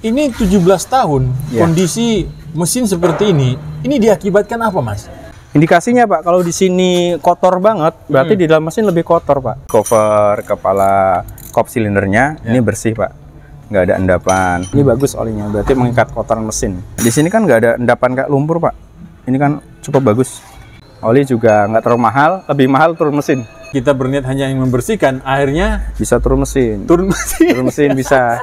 ini 17 tahun kondisi mesin seperti ini diakibatkan apa, Mas? Indikasinya Pak, kalau di sini kotor banget, berarti di dalam mesin lebih kotor Pak. Cover kepala kop silindernya ini bersih Pak, nggak ada endapan. Ini bagus olinya, berarti mengikat kotoran mesin. Di sini kan nggak ada endapan kayak lumpur Pak. Ini kan cukup bagus. Oli juga nggak terlalu mahal, lebih mahal turun mesin. Kita berniat hanya yang membersihkan, akhirnya bisa turun mesin. Turun mesin bisa.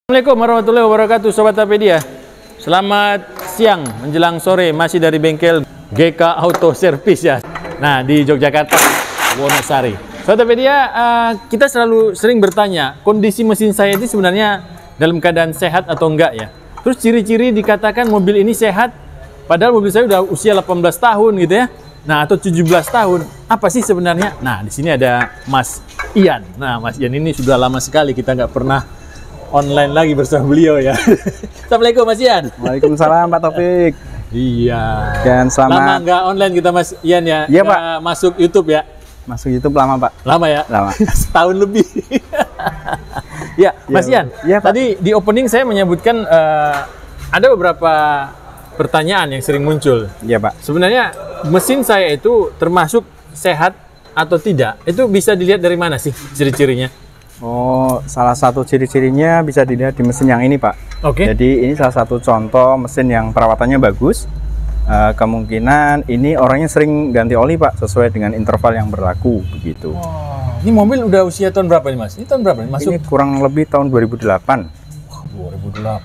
Assalamualaikum warahmatullahi wabarakatuh, Sobat Tapedia. Selamat siang menjelang sore, masih dari bengkel GK Auto Service ya. Nah, di Yogyakarta, Wonosari. Sobat Tapedia, kita sering bertanya, kondisi mesin saya itu sebenarnya dalam keadaan sehat atau enggak ya? Terus ciri-ciri dikatakan mobil ini sehat, padahal mobil saya udah usia 18 tahun gitu ya. Nah, atau 17 tahun. Apa sih sebenarnya? Nah, di sini ada Mas Ian. Nah, Mas Ian ini sudah lama sekali kita nggak pernah online lagi bersama beliau ya. Assalamualaikum Mas Ian. Waalaikumsalam Pak Taufik. Iya. Dan selamat. Lama nggak online kita Mas Ian ya? Iya Pak. Masuk YouTube ya? Masuk YouTube lama Pak. Lama ya? Lama. Setahun lebih. Ya, Mas Ian. Ya, Pak. Tadi di opening saya menyebutkan ada beberapa pertanyaan yang sering muncul. Iya Pak. Sebenarnya mesin saya itu termasuk sehat atau tidak? Itu bisa dilihat dari mana sih ciri-cirinya? Oh, salah satu ciri-cirinya bisa dilihat di mesin yang ini Pak. Oke. Jadi ini salah satu contoh mesin yang perawatannya bagus. Kemungkinan ini orangnya sering ganti oli Pak, sesuai dengan interval yang berlaku begitu. Wow. Ini mobil udah usia tahun berapa nih Mas? Ini tahun berapa nih? Masuk? Ini kurang lebih tahun 2008. Wah,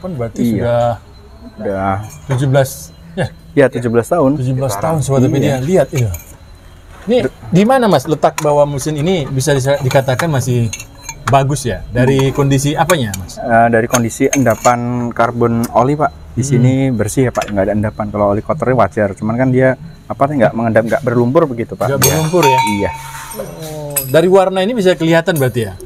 2008 berarti sudah 17 ya? Ya, 17 tahun. 17 tahun Sobat Tapedia. Lihat ya. Ini di mana Mas letak bahwa mesin ini bisa dikatakan masih bagus ya? Dari kondisi apanya Mas? Dari kondisi endapan karbon oli Pak. Di sini bersih ya Pak, nggak ada endapan. Kalau oli kotornya wajar, cuman kan dia nggak mengendap, nggak berlumpur begitu Pak. Nggak berlumpur ya? Iya. Oh, dari warna ini bisa kelihatan berarti ya?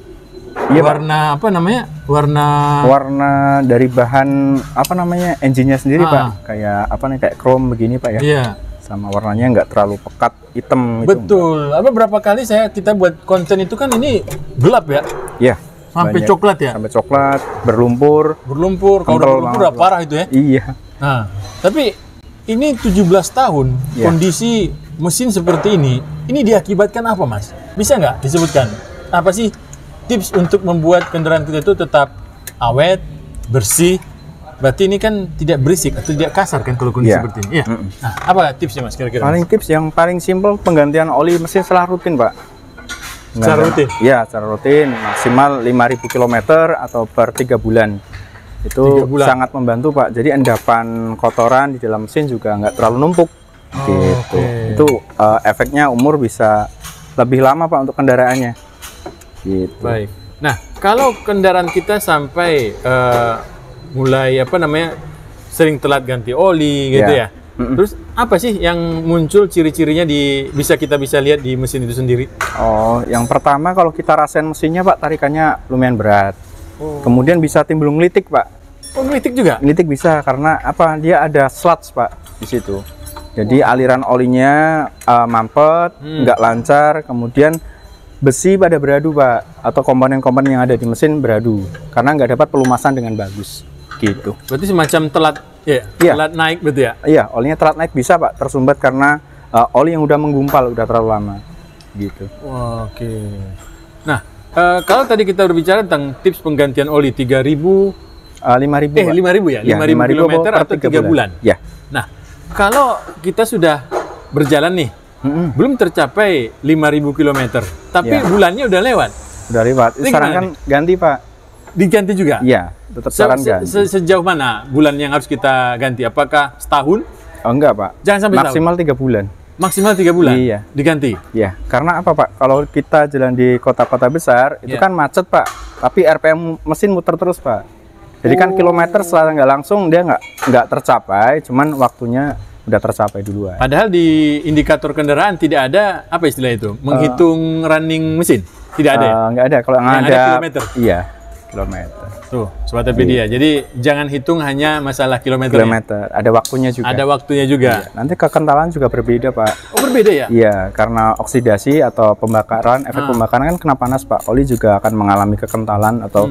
Iya, warna Pak. Apa namanya? Warna dari bahan apa namanya? Engine-nya sendiri Pak. Kayak apa nih? Kayak chrome begini Pak ya? Iya. Sama warnanya nggak terlalu pekat hitam. Betul. Apa berapa kali kita buat konten itu kan ini gelap ya? Iya. Sampai banyak. coklat ya? Sampai coklat, berlumpur. Kalau udah berlumpur udah parah itu ya? Iya. Nah, tapi ini 17 tahun kondisi mesin seperti ini diakibatkan apa Mas? Bisa nggak disebutkan? Apa sih tips untuk membuat kendaraan kita itu tetap awet, bersih? Berarti ini kan tidak berisik atau tidak kasar kan kalau kondisi seperti ini? Iya. Nah, apa tipsnya Mas kira-kira? Tips yang paling simpel penggantian oli mesin setelah rutin Pak. Secara rutin? Iya, secara rutin. Maksimal 5.000 km atau per 3 bulan. Itu sangat membantu Pak. Jadi endapan kotoran di dalam mesin juga nggak terlalu numpuk. Gitu. Itu efeknya umur bisa lebih lama Pak untuk kendaraannya. Gitu. Baik. Nah, kalau kendaraan kita sampai mulai sering telat ganti oli gitu ya. Terus apa sih yang muncul ciri-cirinya bisa kita lihat di mesin itu sendiri? Oh, yang pertama kalau kita rasain mesinnya Pak, tarikannya lumayan berat. Kemudian bisa timbul ngelitik Pak. Oh, ngelitik juga? Ngelitik bisa karena apa? Dia ada sludge Pak di situ. Jadi aliran olinya mampet, nggak lancar. Kemudian besi pada beradu Pak, atau komponen-komponen yang ada di mesin beradu karena nggak dapat pelumasan dengan bagus. Gitu. Berarti semacam telat telat naik betul ya? Iya, olinya telat naik bisa Pak, tersumbat karena oli yang udah menggumpal, udah terlalu lama. Gitu. Oke. Nah, kalau tadi kita berbicara tentang tips penggantian oli 3.000 5.000 ya? 5.000 km atau 3 bulan? Ya. Nah, kalau kita sudah berjalan nih, belum tercapai 5.000 km, tapi bulannya udah lewat? Udah lewat, sarankan ganti Pak. Diganti juga? Iya, tetap saran ganti. Sejauh mana bulan yang harus kita ganti? Apakah setahun? Oh, enggak Pak. Jangan sampai maksimal setahun. 3 bulan. Maksimal 3 bulan? Iya. Diganti? Iya, karena apa Pak? Kalau kita jalan di kota-kota besar, itu kan macet Pak. Tapi RPM mesin muter terus Pak. Jadi kan kilometer setelah nggak langsung dia nggak tercapai, cuman waktunya udah tercapai duluan. Padahal di indikator kendaraan tidak ada apa istilah itu? Menghitung running mesin? Tidak ada ya? Nggak ada. Kalau yang ada kilometer? Iya. kilometer. Tuh, Sobat Pedia. Jadi jangan hitung hanya masalah kilometer. Ada waktunya juga. Ada waktunya juga. Iya. Nanti kekentalan juga berbeda, Pak. Oh, berbeda ya? Iya, karena oksidasi atau pembakaran, efek pembakaran kan kena panas, Pak. Oli juga akan mengalami kekentalan atau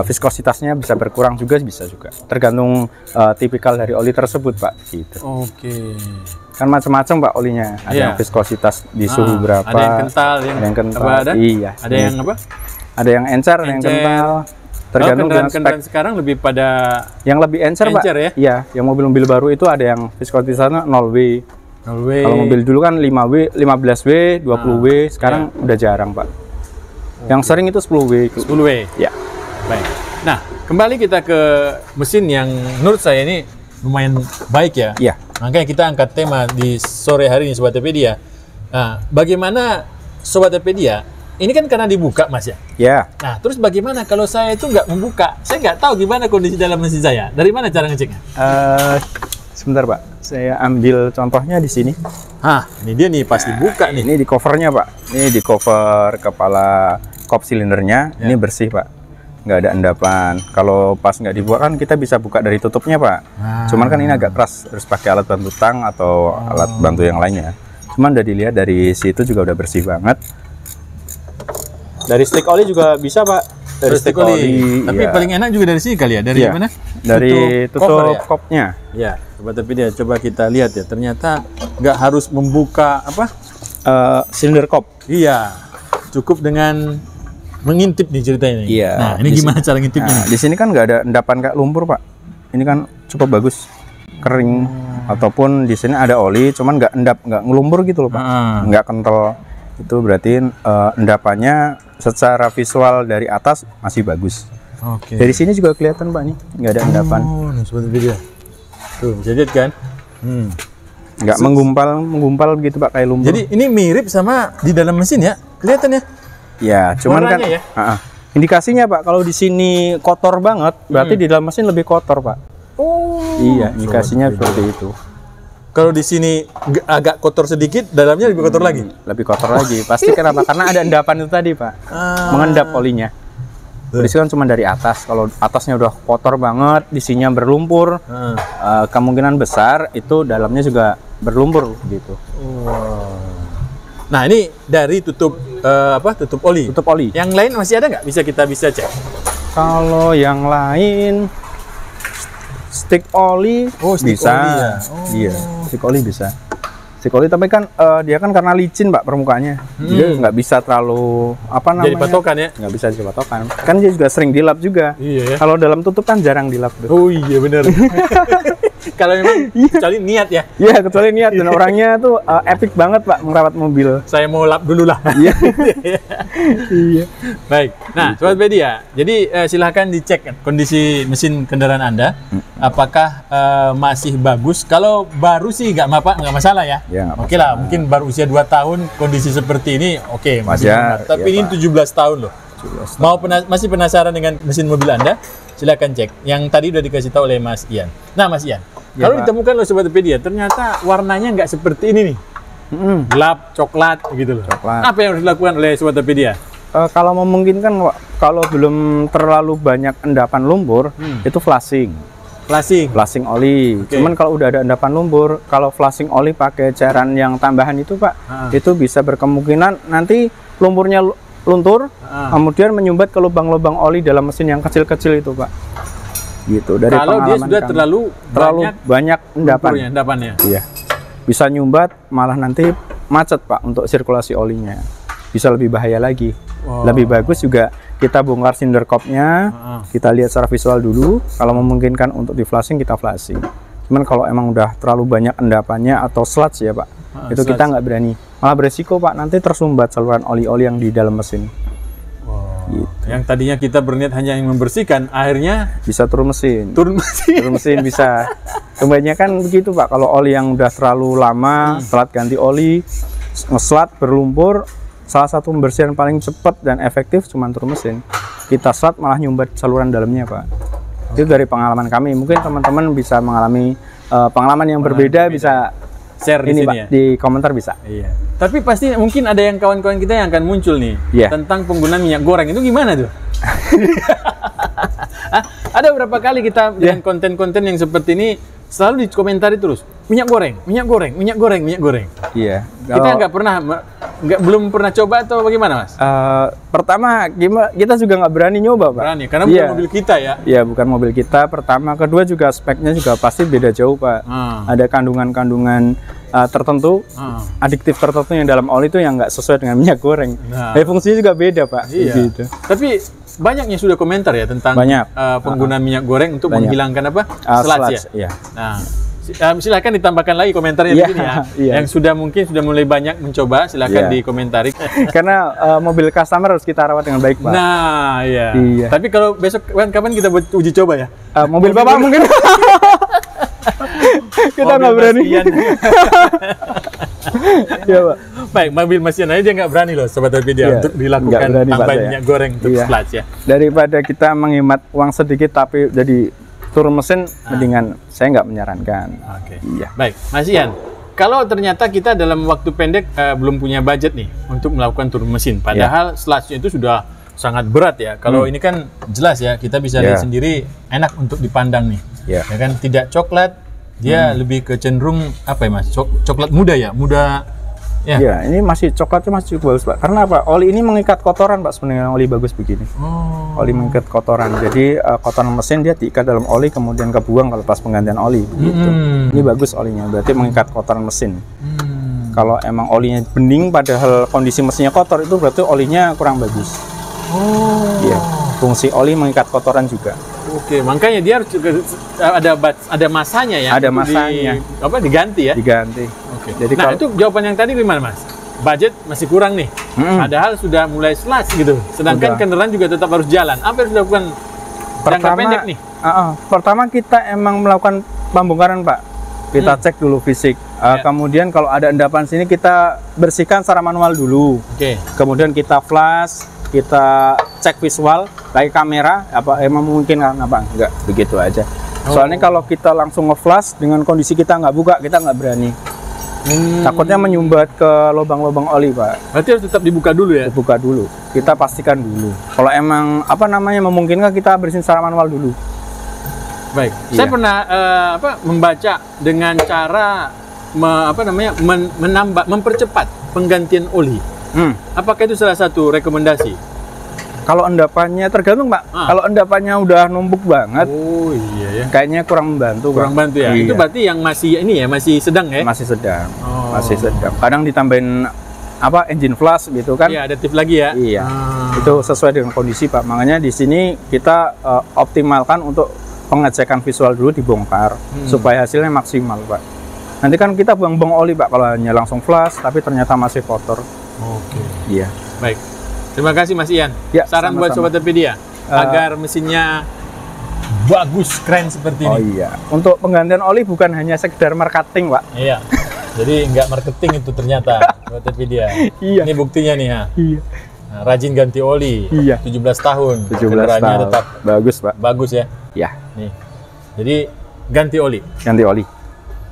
viskositasnya bisa berkurang juga, bisa juga. Tergantung tipikal dari oli tersebut, Pak. Gitu. Oke. Kan macam-macam, Pak, olinya. Ada yang viskositas di suhu berapa. Ada yang kental, ada yang kental. Ada? Iya. Ada yang apa? Ada yang encer, ada yang kental. Tergantung dengan kendaraan sekarang lebih pada yang lebih encer, Pak. ya? Iya, yang mobil-mobil baru itu ada yang viskositasnya 0W. 0W. Kalau mobil dulu kan 5W, 15W, 20W, sekarang udah jarang, Pak. Yang sering itu 10W. 10W. Ya. Baik. Nah, kembali kita ke mesin yang menurut saya ini lumayan baik ya. Iya. Makanya kita angkat tema di sore hari ini Sobat Pedia. Nah, bagaimana Sobat Pedia? Ini kan karena dibuka, Mas ya. Ya. Nah, terus bagaimana kalau saya itu nggak membuka? Saya nggak tahu gimana kondisi dalam mesin saya. Dari mana cara ngeceknya? Sebentar, Pak. Saya ambil contohnya di sini. Ini dia nih pas dibuka nih. Ini di covernya, Pak. Ini di cover kepala kop silindernya. Ini bersih, Pak. Nggak ada endapan. Kalau pas nggak dibuka kan kita bisa buka dari tutupnya, Pak. Cuman kan ini agak keras, harus pakai alat bantu tang atau alat bantu yang lainnya. Cuman udah dilihat dari situ juga udah bersih banget. Dari stick oli juga bisa, Pak. Dari stick oli. Tapi paling enak juga dari sini kali ya. Dari mana? Dari tutup kopnya. Ya, Sobat Pedia, coba kita lihat ya. Ternyata nggak harus membuka apa? Silinder kop. Iya. Cukup dengan mengintip nih ceritanya. Iya. Nah, ini gimana cara ngintipnya? Nah, di sini kan nggak ada endapan kayak lumpur, Pak. Ini kan cukup bagus, kering. Ataupun di sini ada oli, cuman nggak endap, nggak ngelumpur gitu loh, Pak. Nggak kental. Itu berarti endapannya secara visual dari atas masih bagus. Oke. Dari sini juga kelihatan, Pak, nih nggak ada endapan. Oh, nih Sobat Pedia. Tuh, bisa lihat kan? Nggak menggumpal gitu, Pak, kayak lumpur. Jadi ini mirip sama di dalam mesin ya, kelihatan ya? Ya, cuman kan warnanya ya? indikasinya, Pak, kalau di sini kotor banget, berarti di dalam mesin lebih kotor, Pak. Oh. Iya, indikasinya seperti itu. Kalau di sini agak kotor sedikit, dalamnya lebih kotor lagi. Lebih kotor lagi. Pasti kenapa? Karena ada endapan itu tadi, Pak. Mengendap olinya. Di sini kan cuma dari atas. Kalau atasnya udah kotor banget, di sininya berlumpur, kemungkinan besar itu dalamnya juga berlumpur gitu. Nah, ini dari tutup tutup oli. Tutup oli. Yang lain masih ada nggak? Kita bisa cek. Kalau yang lain stick oli bisa. Oli ya? Iya, stick oli bisa. Stick oli tapi kan dia kan karena licin, Pak, permukaannya. Jadi nggak bisa terlalu jadi patokan ya? Nggak bisa jadi patokan. Kan dia juga sering dilap juga. Iya ya. Kalau dalam tutup kan jarang dilap. Oh iya benar. Kalau memang kecuali niat ya. Iya, kecuali niat dan orangnya tuh epic banget, Pak, merawat mobil. Saya mau lap dulu lah. Iya. Iya. Baik. Nah, Sobat Pedia, jadi silahkan dicek kondisi mesin kendaraan Anda. Apakah masih bagus? Kalau baru sih nggak masalah ya. Ya, oke lah, mungkin baru usia 2 tahun kondisi seperti ini, oke. Wajar. Tapi ya, ini 17 tahun loh. Masih penasaran dengan mesin mobil Anda? Silakan cek. Yang tadi udah dikasih tahu oleh Mas Ian. Nah, Mas Ian, kalau ditemukan oleh Sobat Pedia, ternyata warnanya nggak seperti ini nih. Gelap, coklat, gitu loh. Coklat. Apa yang harus dilakukan oleh Sobat Pedia? Kalau memungkinkan, kalau belum terlalu banyak endapan lumpur, itu flashing. Flashing oli. Cuman kalau udah ada endapan lumpur, kalau flashing oli pakai cairan yang tambahan itu, Pak, itu bisa berkemungkinan nanti lumpurnya luntur, kemudian menyumbat ke lubang-lubang oli dalam mesin yang kecil-kecil itu, Pak. Gitu. Dari kalau dia sudah terlalu banyak endapannya. Iya. Bisa nyumbat, malah nanti macet, Pak, untuk sirkulasi olinya. Bisa lebih bahaya lagi. Lebih bagus juga kita bongkar silinder kopnya, kita lihat secara visual dulu. Kalau memungkinkan untuk di flashing, kita flashing. Cuman kalau emang udah terlalu banyak endapannya atau sludge ya, Pak, itu kita nggak berani. Malah beresiko, Pak, nanti tersumbat saluran oli-oli yang di dalam mesin. Gitu. Yang tadinya kita berniat hanya yang membersihkan, akhirnya bisa turun mesin. Turun mesin bisa. Kebanyakan begitu, Pak. Kalau oli yang udah terlalu lama, setelah ganti oli, ngeslat berlumpur, salah satu pembersihan paling cepat dan efektif cuma turun mesin. Kita slat malah nyumbat saluran dalamnya, Pak. Itu dari pengalaman kami. Mungkin teman-teman bisa mengalami pengalaman yang berbeda, bisa share di sini, Pak, ya? di komentar bisa. Iya. Tapi pasti mungkin ada yang kawan-kawan kita yang akan muncul nih tentang penggunaan minyak goreng itu gimana tuh? Ada beberapa kali kita dengan konten-konten yang seperti ini selalu dikomentari terus minyak goreng, minyak goreng, minyak goreng, minyak goreng. Iya. Kita belum pernah coba atau bagaimana, Mas? Pertama, kita juga nggak berani nyoba, Pak. Berani, karena bukan mobil kita ya. Iya, bukan mobil kita. Pertama, kedua juga speknya juga pasti beda jauh, Pak. Ada kandungan-kandungan tertentu, adiktif tertentu yang dalam oli itu yang nggak sesuai dengan minyak goreng. Fungsinya juga beda, Pak. Iya. Gitu. Tapi banyak yang sudah komentar ya tentang penggunaan minyak goreng untuk menghilangkan apa? Sludge ya. Iya. Nah, silakan ditambahkan lagi komentarnya di sini ya. Iya. Yang mungkin sudah mulai banyak mencoba, silakan dikomentari. Karena mobil customer harus kita rawat dengan baik, Pak. Nah, iya. Tapi kalau besok kapan kita buat uji coba ya? Mobil Bapak mungkin. Kita nggak berani. Ya, Pak. Baik, mobil Mas Ian aja nggak berani loh, Sobat Tokopedia, untuk dilakukan tambahan minyak goreng untuk sludge ya. Daripada kita menghemat uang sedikit tapi jadi turun mesin, mendingan saya nggak menyarankan. Oke. Iya. Baik, Mas Ian. Kalau ternyata kita dalam waktu pendek belum punya budget nih untuk melakukan turun mesin, padahal sludge-nya itu sudah sangat berat ya. Kalau ini kan jelas ya, kita bisa lihat sendiri enak untuk dipandang nih. Ya kan, tidak coklat, dia lebih ke cenderung apa ya, Mas? Coklat muda ya, muda. Ya, ini masih coklatnya masih cukup bagus, Pak. Karena apa? Oli ini mengikat kotoran, Pak. Sebenarnya oli bagus begini. Oli mengikat kotoran. Jadi kotoran mesin dia diikat dalam oli, kemudian kebuang kalau pas penggantian oli. Gitu. Ini bagus olinya, berarti mengikat kotoran mesin. Kalau emang olinya bening, padahal kondisi mesinnya kotor, itu berarti olinya kurang bagus. Iya. Fungsi oli mengikat kotoran juga. Oke, makanya dia harus ada masanya ya. Ada masanya. Diganti ya? Diganti. Oke. Jadi itu jawaban yang tadi gimana, Mas? Budget masih kurang nih. Padahal sudah mulai sludge gitu. Sedangkan kendaraan juga tetap harus jalan. Apa yang harus dilakukan jangka pendek nih? Pertama kita emang melakukan pembongkaran, Pak. Kita cek dulu fisik. Kemudian kalau ada endapan sini kita bersihkan secara manual dulu. Kemudian kita flash, kita cek visual, pakai kamera, apa emang memungkinkan apa enggak, begitu aja. Soalnya kalau kita langsung nge-flash dengan kondisi kita nggak buka, kita nggak berani. Takutnya menyumbat ke lubang-lubang oli, Pak. Berarti harus tetap dibuka dulu ya? Dibuka dulu, kita pastikan dulu. Kalau emang memungkinkan, kita bersihin secara manual dulu. Baik, saya pernah membaca dengan cara mempercepat penggantian oli. Apakah itu salah satu rekomendasi? Kalau endapannya tergantung, Pak. Kalau endapannya udah numpuk banget, kayaknya kurang membantu. Kurang bantu ya. Itu berarti yang masih masih sedang ya? Masih sedang. Masih sedang. Kadang ditambahin engine flash gitu kan? Iya, adaptif lagi ya. Iya. Itu sesuai dengan kondisi, Pak. Makanya di sini kita optimalkan untuk pengecekan visual dulu, dibongkar supaya hasilnya maksimal, Pak. Nanti kan kita buang-buang oli, Pak, kalau hanya langsung flash tapi ternyata masih kotor. Oke. Iya. Baik. Terima kasih, Mas Ian. Ya, saran buat Sobat Tokopedia agar mesinnya bagus, keren seperti ini. Oh iya. Untuk penggantian oli bukan hanya sekedar marketing, Pak. Iya. Jadi nggak marketing itu ternyata Sobat Tokopedia. Iya. Ini buktinya nih ya. Iya. Nah, rajin ganti oli. Iya. 17 tahun. 17 tahun. Tetap bagus, Pak. Bagus ya. Iya. Nih. Jadi ganti oli. Ganti oli.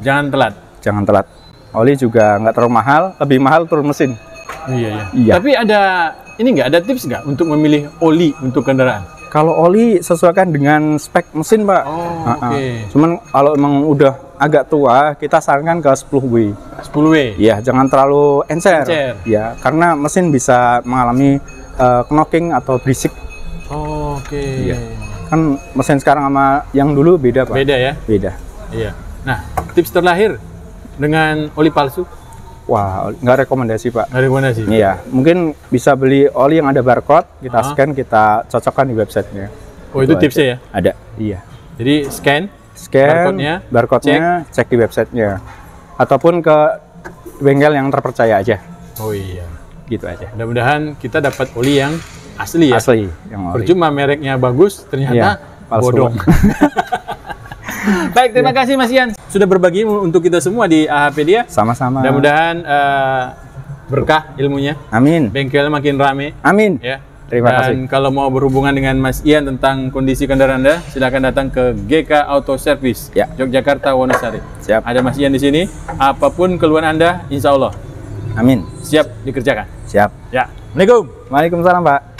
Jangan telat. Jangan telat. Oli juga nggak terlalu mahal, lebih mahal turun mesin. Iya. Tapi ada ada tips nggak untuk memilih oli untuk kendaraan? Kalau oli sesuaikan dengan spek mesin, Pak. Cuman kalau emang udah agak tua, kita sarankan ke 10W. 10W? Iya, jangan terlalu encer. Ya, karena mesin bisa mengalami knocking atau berisik. Iya. Kan mesin sekarang sama yang dulu beda, Pak. Beda ya? Beda. Iya. Nah, tips terakhir dengan oli palsu? Wah, nggak rekomendasi, Pak. Nggak rekomendasi? Iya, mungkin bisa beli oli yang ada barcode, kita scan, kita cocokkan di websitenya. Oh, itu tipsnya ya? Ada, iya. Jadi scan barcode-nya, cek di websitenya. Ataupun ke bengkel yang terpercaya aja. Oh iya. Gitu aja. Mudah-mudahan kita dapat oli yang asli ya? Asli. Yang oli. Percuma mereknya bagus, ternyata bodong. Baik, terima kasih Mas Ian sudah berbagi untuk kita semua di AHpedia. Sama-sama. Mudah-mudahan berkah ilmunya. Amin. Bengkel makin rame. Amin. Ya. Terima kasih. Dan kalau mau berhubungan dengan Mas Ian tentang kondisi kendaraan Anda, silakan datang ke GK Auto Service, Yogyakarta, Wonosari. Siap. Ada Mas Ian di sini. Apapun keluhan Anda, insya Allah. Amin. Siap dikerjakan. Siap. Ya. Assalamualaikum. Waalaikumsalam, Pak.